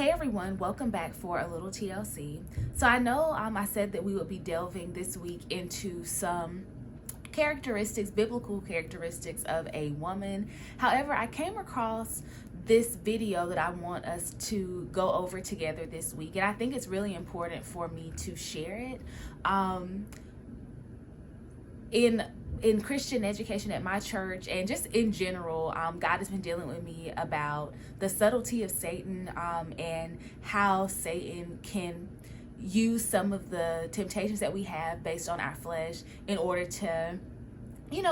Hey everyone, welcome back for a little TLC. So I know I said that we would be delving this week into some characteristics, biblical characteristics of a woman. However, I came across this video that I want us to go over together this week, and I think it's really important for me to share it. In Christian education at my church and just in general, God has been dealing with me about the subtlety of Satan, and how Satan can use some of the temptations that we have based on our flesh in order to,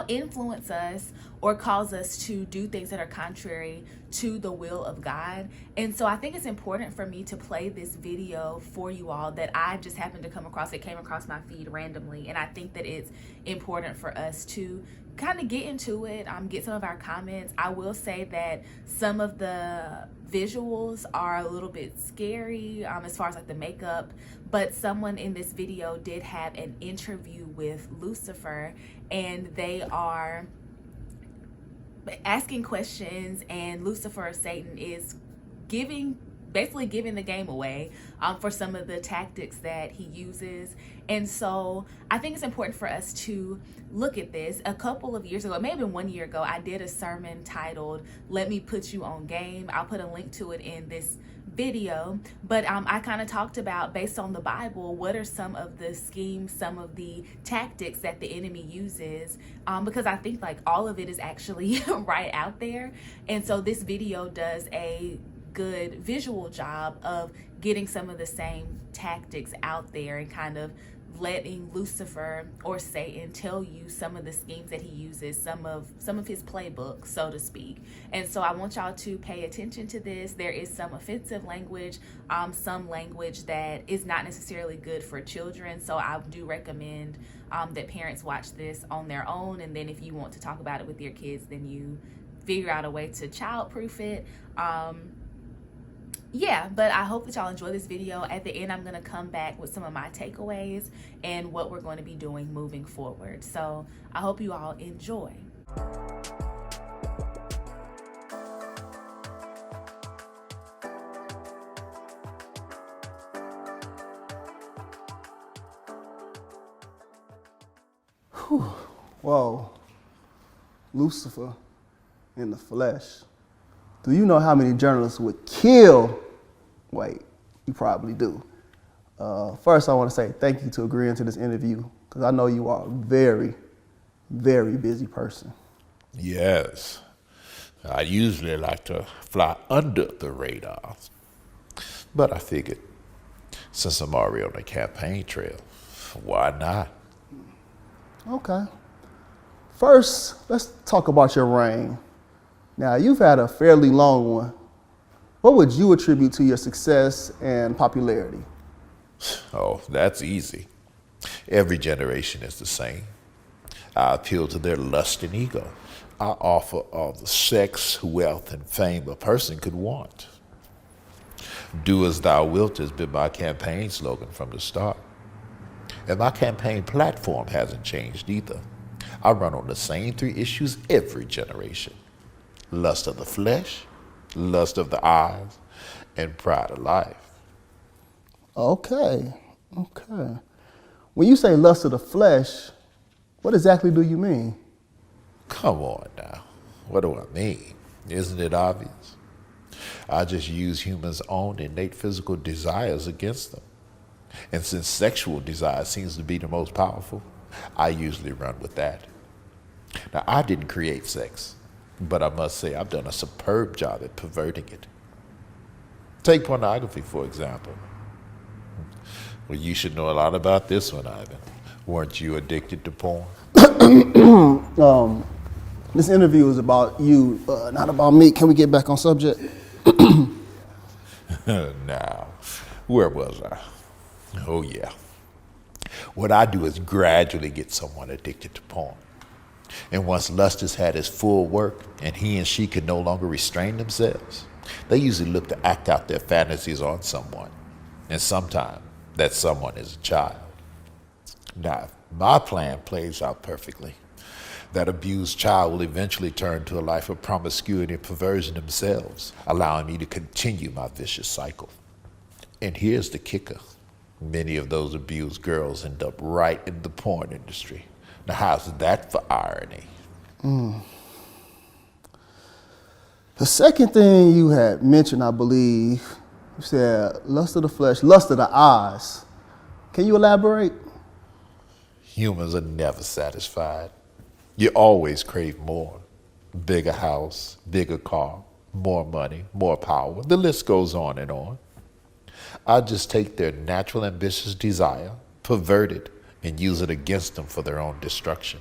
influence us or cause us to do things that are contrary to the will of God. And so I think it's important for me to play this video for you all that I just happened to come across. It came across my feed randomly, and I think that it's important for us to kind of get into it, get some of our comments. I will say that some of the visuals are a little bit scary as far as like the makeup, but someone in this video did have an interview with Lucifer, and they are asking questions, and Lucifer, Satan, is basically giving the game away for some of the tactics that he uses. And so I think it's important for us to look at this. A couple of years ago, it may have been 1 year ago, I did a sermon titled "Let Me Put You on Game." I'll put a link to it in this video, but I kind of talked about, based on the Bible, what are some of the schemes, some of the tactics that the enemy uses, because I think like all of it is actually right out there. And so this video does a good visual job of getting some of the same tactics out there and kind of letting Lucifer or Satan tell you some of the schemes that he uses, some of his playbook, so to speak. And so I want y'all to pay attention to this. There is some offensive language, some language that is not necessarily good for children. So I do recommend that parents watch this on their own, and then if you want to talk about it with your kids, then you figure out a way to child-proof it. But I hope that y'all enjoy this video. At the end, I'm going to come back with some of my takeaways and what we're going to be doing moving forward. So I hope you all enjoy. Whoa, Lucifer in the flesh. Do you know how many journalists would kill? Wait, you probably do. First, I want to say thank you to agreeing to this interview, because I know you are a very, very busy person. Yes, I usually like to fly under the radar, but I figured since I'm already on the campaign trail, why not? Okay. First, let's talk about your reign. Now, you've had a fairly long one. What would you attribute to your success and popularity? Oh, that's easy. Every generation is the same. I appeal to their lust and ego. I offer all the sex, wealth, and fame a person could want. Do as thou wilt has been my campaign slogan from the start. And my campaign platform hasn't changed either. I run on the same 3 issues every generation: lust of the flesh, lust of the eyes, and pride of life. Okay. When you say lust of the flesh, what exactly do you mean? Come on now. What do I mean? Isn't it obvious? I just use humans' own innate physical desires against them. And since sexual desire seems to be the most powerful, I usually run with that. Now, I didn't create sex, but I must say I've done a superb job at perverting it. Take pornography, for example. Well, you should know a lot about this one, Ivan. Weren't you addicted to porn? This interview is about you, not about me. Can we get back on subject? Now, where was I? Oh, yeah. What I do is gradually get someone addicted to porn. And once lust has had its full work and he and she can no longer restrain themselves, they usually look to act out their fantasies on someone. And sometimes that someone is a child. Now, if my plan plays out perfectly, that abused child will eventually turn to a life of promiscuity and perversion themselves, allowing me to continue my vicious cycle. And here's the kicker. Many of those abused girls end up right in the porn industry. Now, how's that for irony? The second thing you had mentioned, I believe, you said lust of the flesh, lust of the eyes. Can you elaborate? Humans are never satisfied. You always crave more. Bigger house, bigger car, more money, more power. The list goes on and on. I just take their natural ambitious desire, pervert it, and use it against them for their own destruction.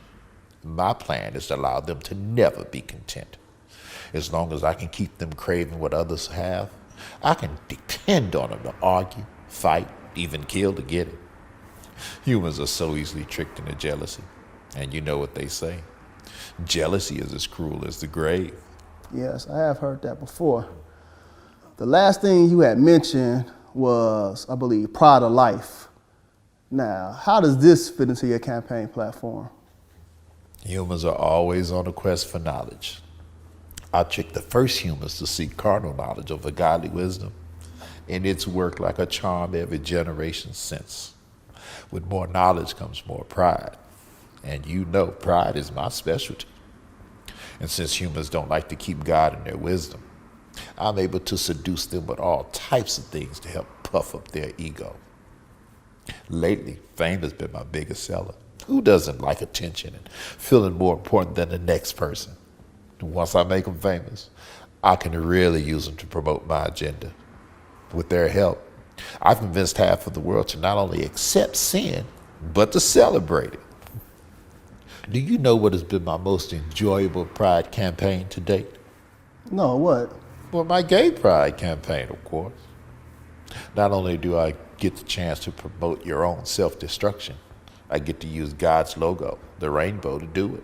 My plan is to allow them to never be content. As long as I can keep them craving what others have, I can depend on them to argue, fight, even kill to get it. Humans are so easily tricked into jealousy. And you know what they say. Jealousy is as cruel as the grave. Yes, I have heard that before. The last thing you had mentioned was, I believe, pride of life. Now, how does this fit into your campaign platform? Humans are always on a quest for knowledge. I tricked the first humans to seek carnal knowledge over godly wisdom, and it's worked like a charm every generation since. With more knowledge comes more pride, and you know pride is my specialty. And since humans don't like to keep God in their wisdom, I'm able to seduce them with all types of things to help puff up their ego. Lately, fame has been my biggest seller. Who doesn't like attention and feeling more important than the next person? Once I make them famous, I can really use them to promote my agenda. With their help, I've convinced half of the world to not only accept sin, but to celebrate it. Do you know what has been my most enjoyable pride campaign to date? No, what? Well, my gay pride campaign, of course. Not only do I get the chance to promote your own self-destruction, I get to use God's logo, the rainbow, to do it.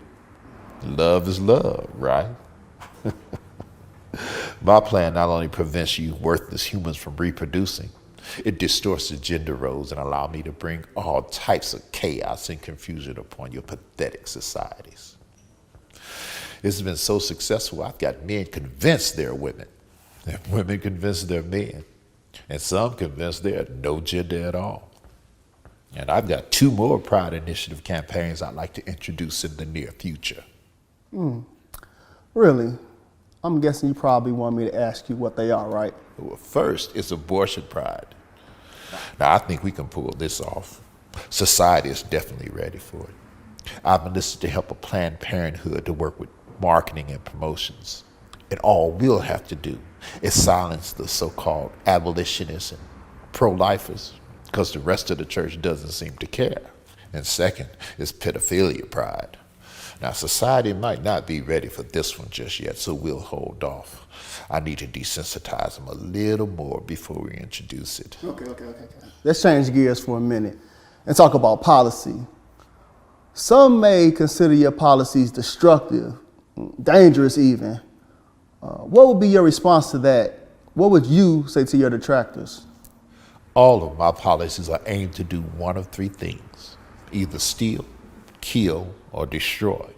Love is love, right? My plan not only prevents you worthless humans from reproducing, it distorts the gender roles and allows me to bring all types of chaos and confusion upon your pathetic societies. It's been so successful, I've got men convinced they're women, and women convinced they're men, and some convinced they're no gender at all. And I've got 2 more Pride Initiative campaigns I'd like to introduce in the near future. Really? I'm guessing you probably want me to ask you what they are, right? Well, first, it's abortion pride. Now, I think we can pull this off. Society is definitely ready for it. I've enlisted to help a Planned Parenthood to work with marketing and promotions. And all we'll have to do is silence the so-called abolitionists and pro-lifers, because the rest of the church doesn't seem to care. And second is pedophilia pride. Now, society might not be ready for this one just yet, so we'll hold off. I need to desensitize them a little more before we introduce it. Okay. Let's change gears for a minute and talk about policy. Some may consider your policies destructive, dangerous even. What would be your response to that? What would you say to your detractors? All of my policies are aimed to do one of 3 things: either steal, kill, or destroy.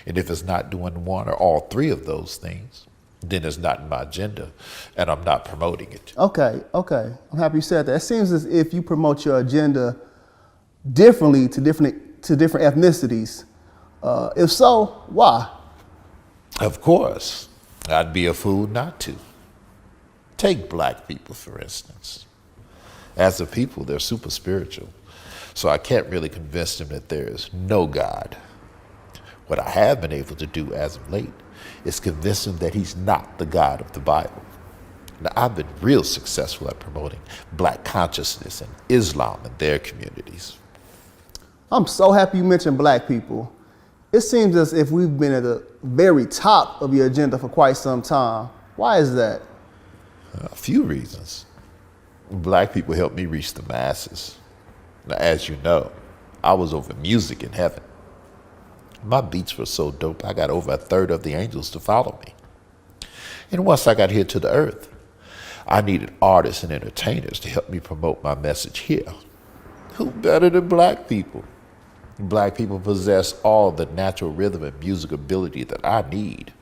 And if it's not doing one or all 3 of those things, then it's not in my agenda, and I'm not promoting it. Okay. I'm happy you said that. It seems as if you promote your agenda differently to different ethnicities. If so, why? Of course, I'd be a fool not to. Take black people, for instance. As a people, they're super spiritual, so I can't really convince them that there is no God. What I have been able to do as of late is convince them that he's not the God of the Bible. Now, I've been real successful at promoting black consciousness and Islam in their communities. I'm so happy you mentioned black people. It seems as if we've been at the very top of your agenda for quite some time. Why is that? A few reasons. Black people help me reach the masses. Now, as you know, I was over music in heaven. My beats were so dope, I got over 1/3 of the angels to follow me. And once I got here to the earth, I needed artists and entertainers to help me promote my message here. Who better than black people? Black people possess all the natural rhythm and music ability that I need.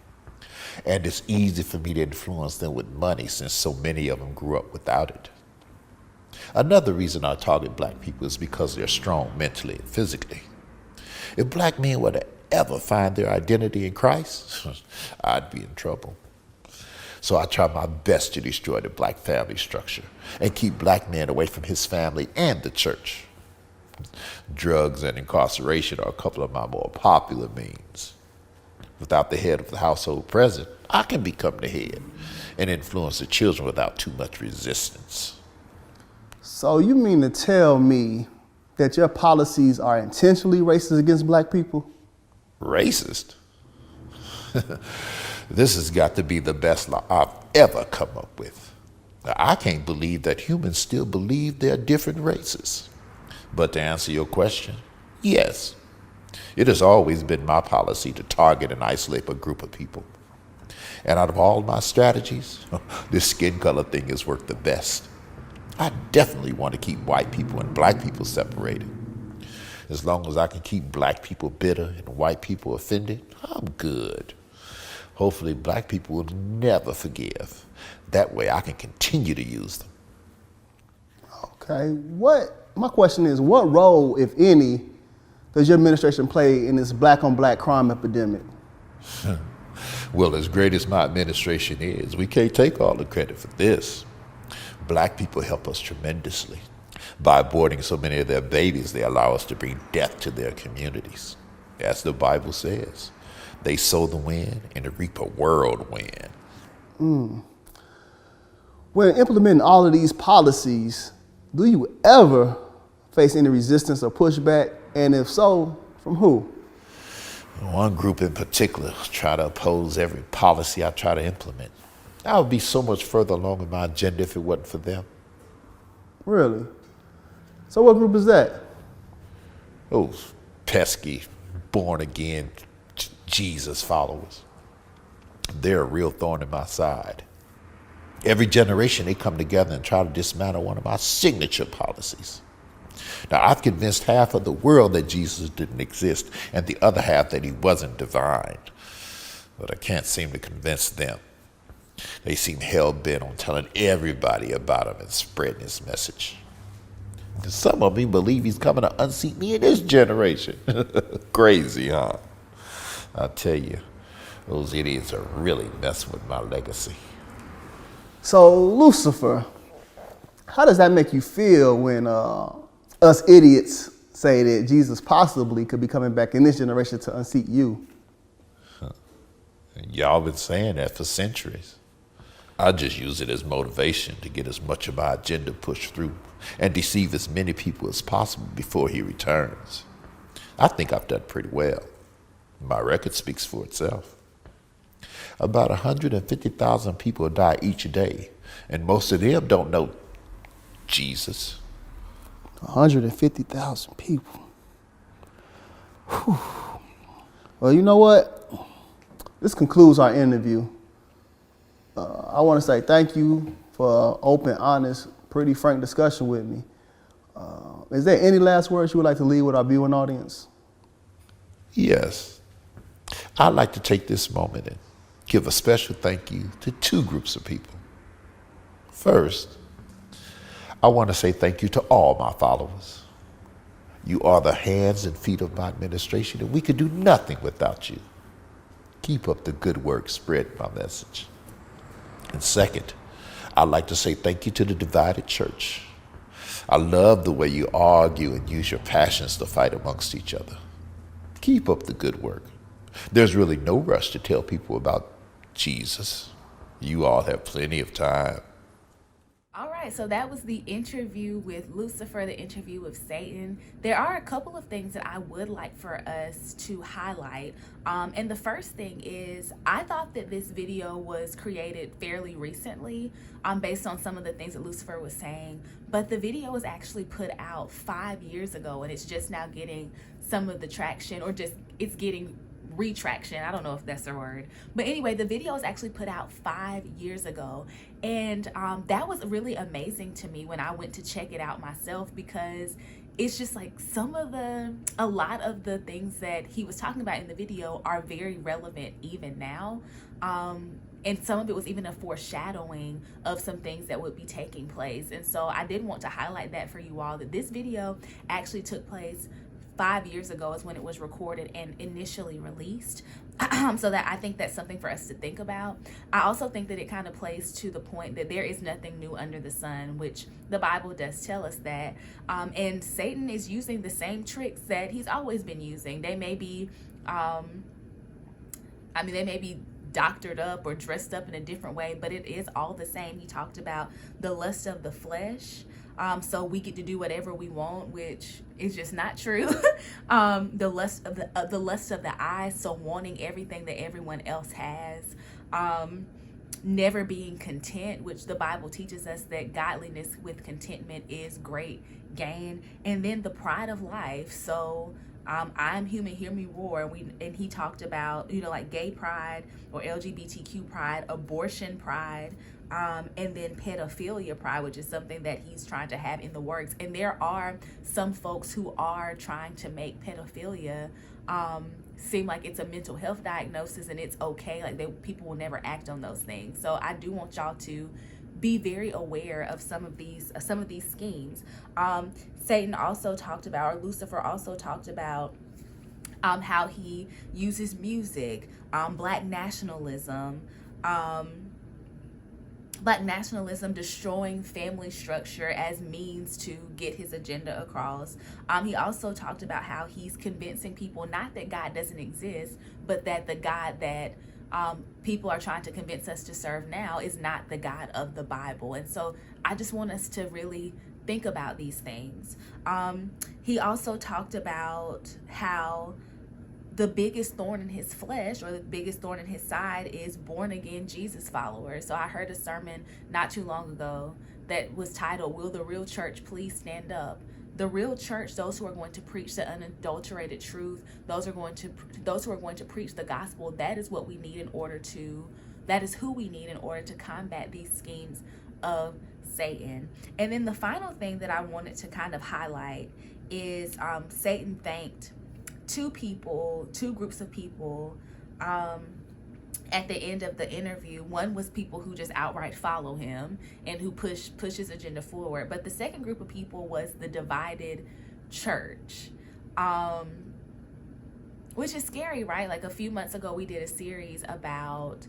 And it's easy for me to influence them with money since so many of them grew up without it. Another reason I target black people is because they're strong mentally and physically. If black men were to ever find their identity in Christ, I'd be in trouble. So I try my best to destroy the black family structure and keep black men away from his family and the church. Drugs and incarceration are a couple of my more popular means. Without the head of the household present, I can become the head and influence the children without too much resistance. So you mean to tell me that your policies are intentionally racist against black people? Racist? This has got to be the best law I've ever come up with. Now, I can't believe that humans still believe they're different races. But to answer your question, yes. It has always been my policy to target and isolate a group of people. And out of all my strategies, this skin color thing has worked the best. I definitely want to keep white people and black people separated. As long as I can keep black people bitter and white people offended, I'm good. Hopefully black people will never forgive. That way I can continue to use them. Okay, my question is, what role, if any, does your administration play in this black on black crime epidemic? Well, as great as my administration is, we can't take all the credit for this. Black people help us tremendously. By aborting so many of their babies, they allow us to bring death to their communities. As the Bible says, they sow the wind and reap a whirlwind. When implementing all of these policies, do you ever face any resistance or pushback? And if so, from who? One group in particular try to oppose every policy I try to implement. I would be so much further along in my agenda if it wasn't for them. Really? So what group is that? Those pesky, born-again Jesus followers. They're a real thorn in my side. Every generation they come together and try to dismantle one of my signature policies. Now, I've convinced half of the world that Jesus didn't exist and the other half that he wasn't divine. But I can't seem to convince them. They seem hell-bent on telling everybody about him and spreading his message. And some of them believe he's coming to unseat me in this generation. Crazy, huh? I'll tell you, those idiots are really messing with my legacy. So, Lucifer, how does that make you feel when us idiots say that Jesus possibly could be coming back in this generation to unseat you? And y'all been saying that for centuries. I just use it as motivation to get as much of my agenda pushed through and deceive as many people as possible before he returns. I think I've done pretty well. My record speaks for itself. About 150,000 people die each day, and most of them don't know Jesus. 150,000 people. Whew. Well, you know what? This concludes our interview. I want to say thank you for an open, honest, pretty frank discussion with me. Is there any last words you would like to leave with our viewing audience? Yes. I'd like to take this moment and give a special thank you to two groups of people. First, I want to say thank you to all my followers. You are the hands and feet of my administration, and we could do nothing without you. Keep up the good work, spread my message. And second, I'd like to say thank you to the divided church. I love the way you argue and use your passions to fight amongst each other. Keep up the good work. There's really no rush to tell people about Jesus. You all have plenty of time. All right, so that was the interview with Lucifer, the interview with Satan. There are a couple of things that I would like for us to highlight. And the first thing is, I thought that this video was created fairly recently based on some of the things that Lucifer was saying. But the video was actually put out 5 years ago, and it's just now getting some of the traction, or just it's getting retraction. I don't know if that's the word, but anyway, the video was actually put out 5 years ago, and that was really amazing to me when I went to check it out myself, because it's just like a lot of the things that he was talking about in the video are very relevant even now. and some of it was even a foreshadowing of some things that would be taking place. And so I did want to highlight that for you all, that this video actually took place 5 years ago is when it was recorded and initially released. So that I think that's something for us to think about. I also think that it kind of plays to the point that there is nothing new under the sun, which the Bible does tell us that. And Satan is using the same tricks that he's always been using. They may be, they may be doctored up or dressed up in a different way, but it is all the same. He talked about the lust of the flesh. So we get to do whatever we want, which is just not true. The lust of the eyes, so wanting everything that everyone else has. Never being content, which the Bible teaches us that godliness with contentment is great gain. And then the pride of life. So I'm human, hear me roar. And he talked about, like gay pride or LGBTQ pride, abortion pride, and then pedophilia pride, which is something that he's trying to have in the works. And there are some folks who are trying to make pedophilia seem like it's a mental health diagnosis and it's okay. Like people will never act on those things. So I do want y'all to be very aware of some of these schemes. Satan also talked about, or Lucifer also talked about, how he uses music, black nationalism, destroying family structure as means to get his agenda across. He also talked about how he's convincing people not that God doesn't exist, but that the God that people are trying to convince us to serve now is not the God of the Bible. And so I just want us to really think about these things. He also talked about how the biggest thorn in his flesh, or the biggest thorn in his side, is born again Jesus followers. So I heard a sermon not too long ago that was titled, "Will the Real Church Please Stand Up?" The real church, those who are going to preach the unadulterated truth, those who are going to preach the gospel, that is what we need that is who we need in order to combat these schemes of Satan. And then the final thing that I wanted to kind of highlight is Satan thanked two groups of people at the end of the interview. One was people who just outright follow him and who push his agenda forward. But the second group of people was the divided church, which is scary, right? Like a few months ago, we did a series about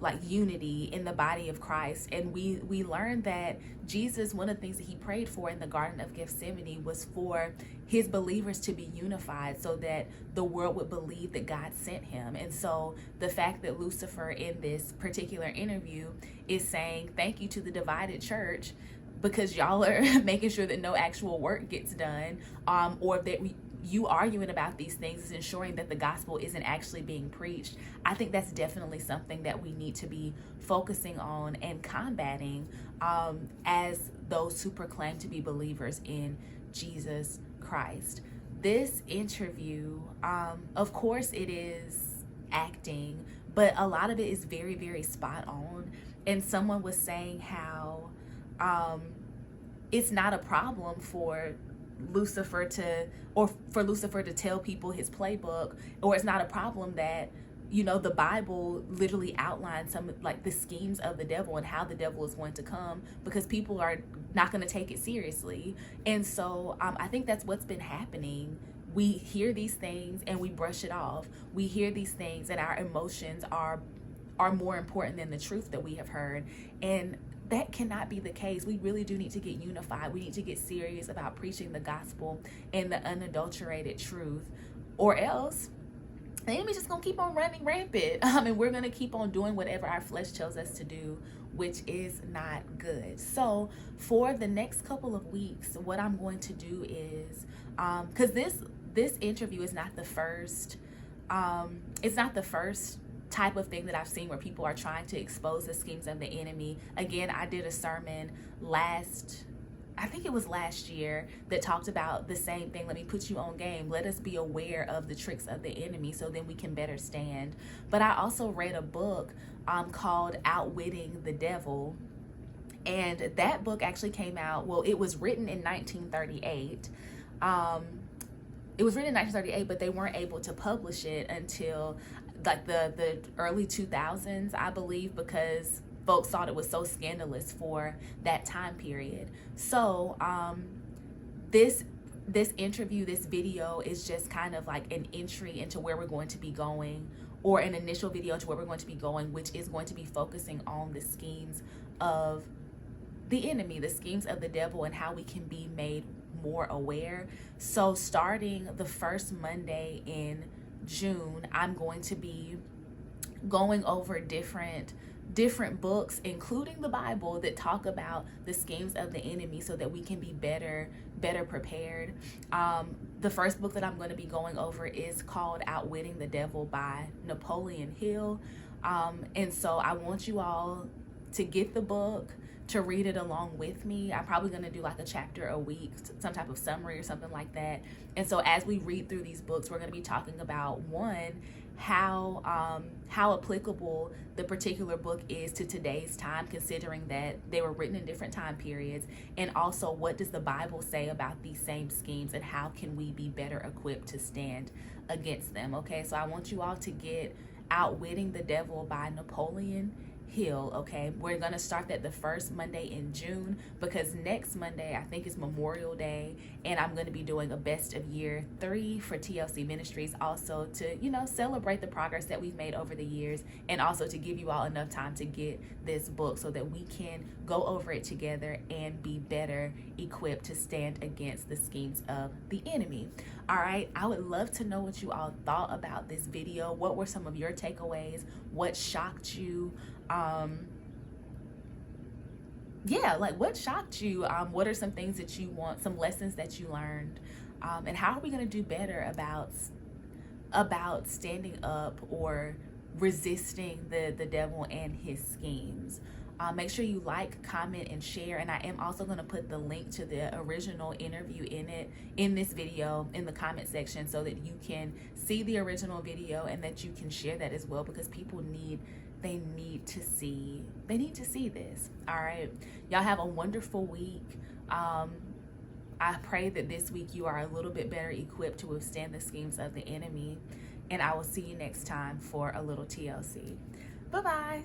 like unity in the body of Christ, and we learned that Jesus, one of the things that he prayed for in the Garden of Gethsemane was for his believers to be unified so that the world would believe that God sent him. And so the fact that Lucifer in this particular interview is saying thank you to the divided church because y'all are making sure that no actual work gets done, or that you arguing about these things is ensuring that the gospel isn't actually being preached. I think that's definitely something that we need to be focusing on and combating as those who proclaim to be believers in Jesus Christ. This interview, of course it is acting, but a lot of it is very, very spot on. And someone was saying how it's not a problem for Lucifer to tell people his playbook, or it's not a problem that the Bible literally outlines some like the schemes of the devil and how the devil is going to come, because people are not going to take it seriously. And so I think that's what's been happening. We hear these things and we brush it off. We hear these things and our emotions are more important than the truth that we have heard. And that cannot be the case. We really do need to get unified. We need to get serious about preaching the gospel and the unadulterated truth, or else the enemy's just gonna keep on running rampant. And we're gonna keep on doing whatever our flesh tells us to do, which is not good. So for the next couple of weeks, what I'm going to do is, because this interview is not the first, type of thing that I've seen where people are trying to expose the schemes of the enemy. Again, I did a sermon last year that talked about the same thing. Let me put you on game. Let us be aware of the tricks of the enemy so then we can better stand. But I also read a book called Outwitting the Devil. And that book actually came out, it was written in 1938. It was written in 1938, but they weren't able to publish it until like the early 2000s, I believe, because folks thought it was so scandalous for that time period. So this interview, this video is just kind of like an entry into where we're going to be going, or an initial video into where we're going to be going, which is going to be focusing on the schemes of the enemy, the schemes of the devil, and how we can be made more aware. So starting the first Monday in June, I'm going to be going over different books, including the Bible, that talk about the schemes of the enemy so that we can be better prepared. The first book that I'm going to be going over is called Outwitting the Devil by Napoleon Hill. And so I want you all to get the book, to read it along with me. I'm probably going to do like a chapter a week, some type of summary or something like that. And so as we read through these books, we're going to be talking about, one, how applicable the particular book is to today's time, considering that they were written in different time periods, and also what does the Bible say about these same schemes, and how can we be better equipped to stand against them. Okay, so I want you all to get Outwitting the Devil by Napoleon Hill. Okay, we're gonna start that the first Monday in June, because next Monday I think is Memorial Day, and I'm gonna be doing a best of year 3 for TLC Ministries, also to, you know, celebrate the progress that we've made over the years, and also to give you all enough time to get this book so that we can go over it together and be better equipped to stand against the schemes of the enemy. All right, I would love to know what you all thought about this video. What were some of your takeaways? What shocked you? Yeah, like what shocked you? What are some things that you want, some lessons that you learned? And how are we going to do better about standing up or resisting the devil and his schemes? Make sure you like, comment, and share. And I am also going to put the link to the original interview in this video in the comment section, so that you can see the original video and that you can share that as well, because people need to see this. All right, y'all have a wonderful week. I pray that this week you are a little bit better equipped to withstand the schemes of the enemy, and I will see you next time for a little TLC. Bye-bye.